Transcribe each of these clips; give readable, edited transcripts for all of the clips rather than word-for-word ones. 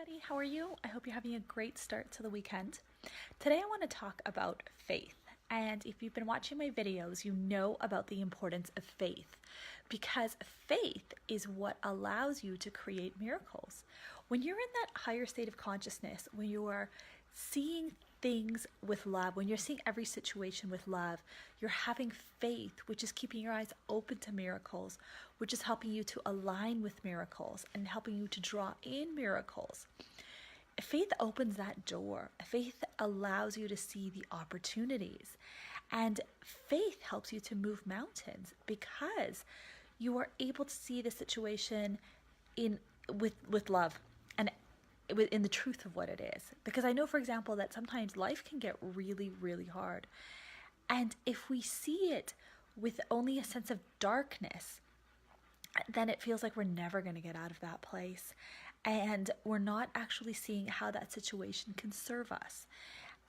everybody. How are you? I hope you're having a great start to the weekend. Today I want to talk about faith. And if you've been watching my videos, you know about the importance of faith because faith is what allows you to create miracles. When you're in that higher state of consciousness, when you are seeing things with love, when you're seeing every situation with love, you're having faith, which is keeping your eyes open to miracles, which is helping you to align with miracles and helping you to draw in miracles. Faith opens that door. Faith allows you to see the opportunities. And faith helps you to move mountains because you are able to see the situation with love and in the truth of what it is. Because I know, for example, that sometimes life can get really, really hard. And if we see it with only a sense of darkness, then it feels like we're never going to get out of that place. And we're not actually seeing how that situation can serve us.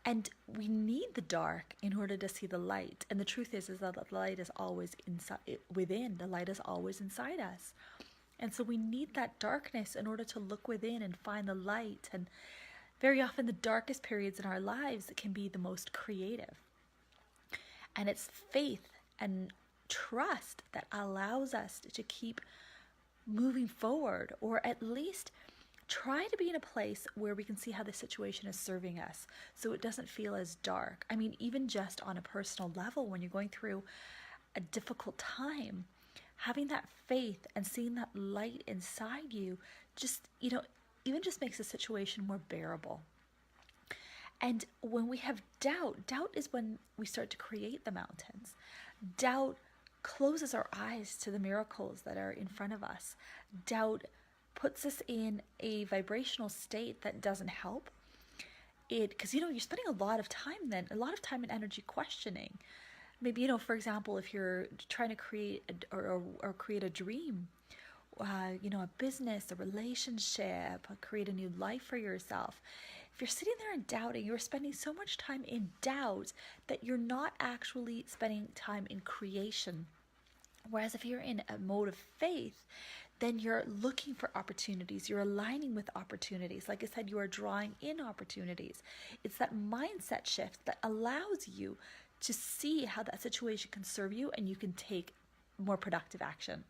And we need the dark in order to see the light. And the truth is that the light is always within. The light is always inside us. And so we need that darkness in order to look within and find the light. And very often the darkest periods in our lives can be the most creative. And it's faith and trust that allows us to keep moving forward, or at least try to be in a place where we can see how the situation is serving us so it doesn't feel as dark. I mean, even just on a personal level, when you're going through a difficult time, having that faith and seeing that light inside you just, even just makes the situation more bearable. And when we have doubt is when we start to create the mountains. Doubt closes our eyes to the miracles that are in front of us. Doubt puts us in a vibrational state that doesn't help. Because you're spending a lot of time and energy questioning. Maybe, for example, if you're trying to create or create a dream, a business, a relationship, create a new life for yourself. If you're sitting there and doubting, you're spending so much time in doubt that you're not actually spending time in creation. Whereas if you're in a mode of faith, then you're looking for opportunities. You're aligning with opportunities. Like I said, you are drawing in opportunities. It's that mindset shift that allows you to see how that situation can serve you and you can take more productive action.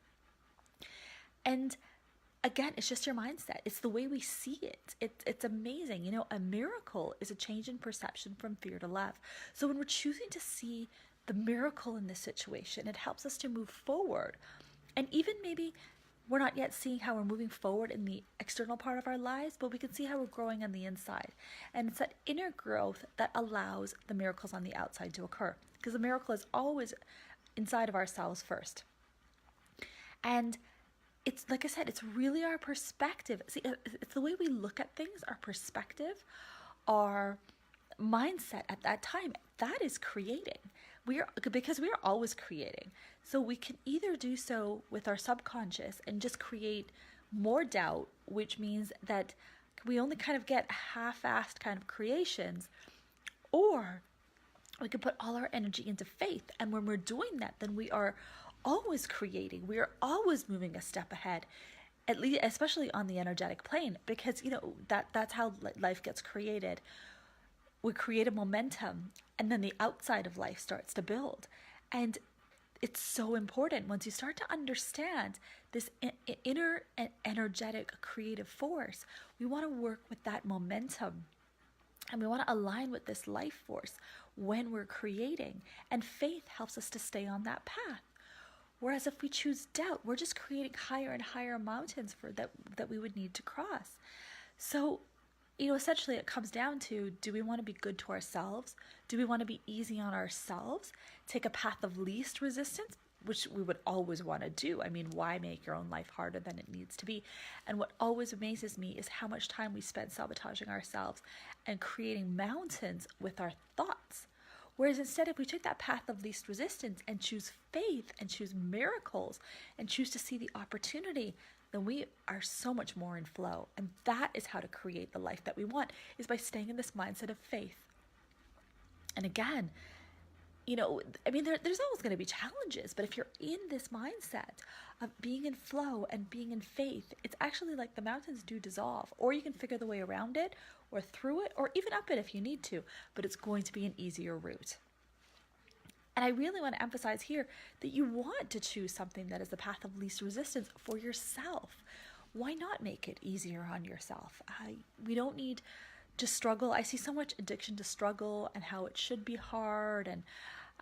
And again, it's just your mindset. It's the way we see it. It's amazing. A miracle is a change in perception from fear to love. So when we're choosing to see the miracle in this situation, it helps us to move forward. And even maybe we're not yet seeing how we're moving forward in the external part of our lives, but we can see how we're growing on the inside. And it's that inner growth that allows the miracles on the outside to occur. Because the miracle is always inside of ourselves first. And it's, like I said, it's really our perspective. See, it's the way we look at things, our perspective, our mindset at that time. That is creating. Because we are always creating. So we can either do so with our subconscious and just create more doubt, which means that we only kind of get half-assed kind of creations, or we can put all our energy into faith. And when we're doing that, then we are always creating. We are always moving a step ahead, at least, especially on the energetic plane, because that's how life gets created. We create a momentum, and then the outside of life starts to build. And it's so important once you start to understand this inner and energetic creative force. We want to work with that momentum, and we want to align with this life force when we're creating. And faith helps us to stay on that path. Whereas if we choose doubt, we're just creating higher and higher mountains that we would need to cross. So, essentially it comes down to, do we want to be good to ourselves? Do we want to be easy on ourselves? Take a path of least resistance, which we would always want to do. I mean, why make your own life harder than it needs to be? And what always amazes me is how much time we spend sabotaging ourselves and creating mountains with our thoughts. Whereas instead, if we took that path of least resistance and choose faith and choose miracles and choose to see the opportunity, then we are so much more in flow. And that is how to create the life that we want, is by staying in this mindset of faith. And again, I mean, there's always going to be challenges, but if you're in this mindset of being in flow and being in faith, it's actually like the mountains do dissolve, or you can figure the way around it or through it or even up it if you need to, but it's going to be an easier route. And I really want to emphasize here that you want to choose something that is the path of least resistance for yourself. Why not make it easier on yourself? We don't need to struggle. I see so much addiction to struggle and how it should be hard, and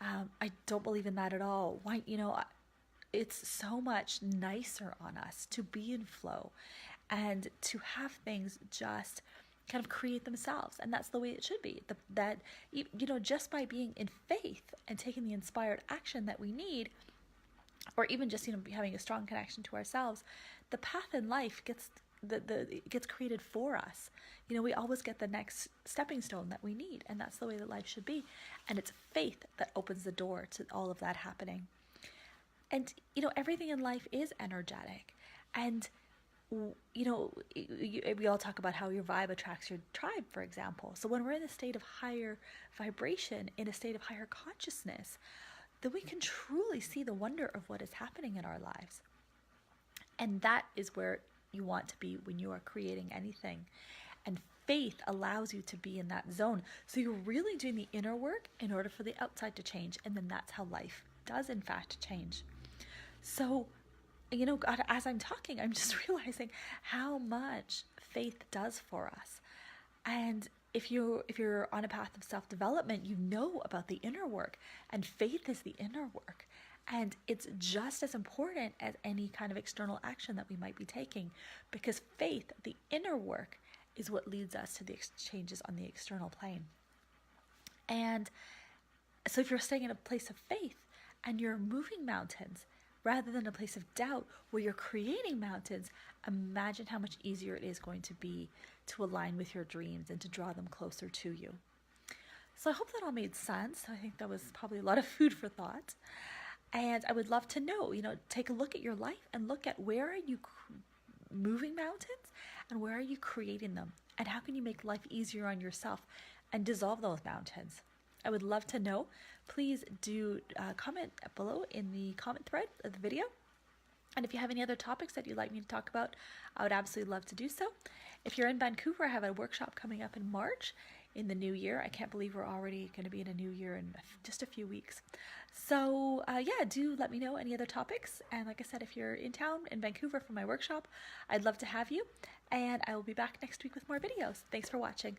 I don't believe in that at all. Why, it's so much nicer on us to be in flow and to have things just kind of create themselves, and that's the way it should be. That just by being in faith and taking the inspired action that we need, or even just having a strong connection to ourselves, the path in life gets gets created for us. We always get the next stepping stone that we need, and that's the way that life should be. And it's faith that opens the door to all of that happening. And everything in life is energetic, and we all talk about how your vibe attracts your tribe, for example. So when we're in a state of higher vibration, in a state of higher consciousness, then we can truly see the wonder of what is happening in our lives. And that is where you want to be when you are creating anything. And faith allows you to be in that zone. So you're really doing the inner work in order for the outside to change. And then that's how life does, in fact, change. So, God, as I'm talking, I'm just realizing how much faith does for us. And if you're on a path of self-development, you know about the inner work, and faith is the inner work. And it's just as important as any kind of external action that we might be taking, because faith, the inner work, is what leads us to the changes on the external plane. And so if you're staying in a place of faith and you're moving mountains rather than a place of doubt where you're creating mountains, imagine how much easier it is going to be to align with your dreams and to draw them closer to you. So I hope that all made sense. I think that was probably a lot of food for thought. And I would love to know, take a look at your life and look at where are you moving mountains and where are you creating them? And how can you make life easier on yourself and dissolve those mountains? I would love to know. Please do comment below in the comment thread of the video. And if you have any other topics that you'd like me to talk about, I would absolutely love to do so. If you're in Vancouver, I have a workshop coming up in March in the new year. I can't believe we're already going to be in a new year in just a few weeks. So do let me know any other topics. And like I said, if you're in town in Vancouver for my workshop, I'd love to have you. And I will be back next week with more videos. Thanks for watching.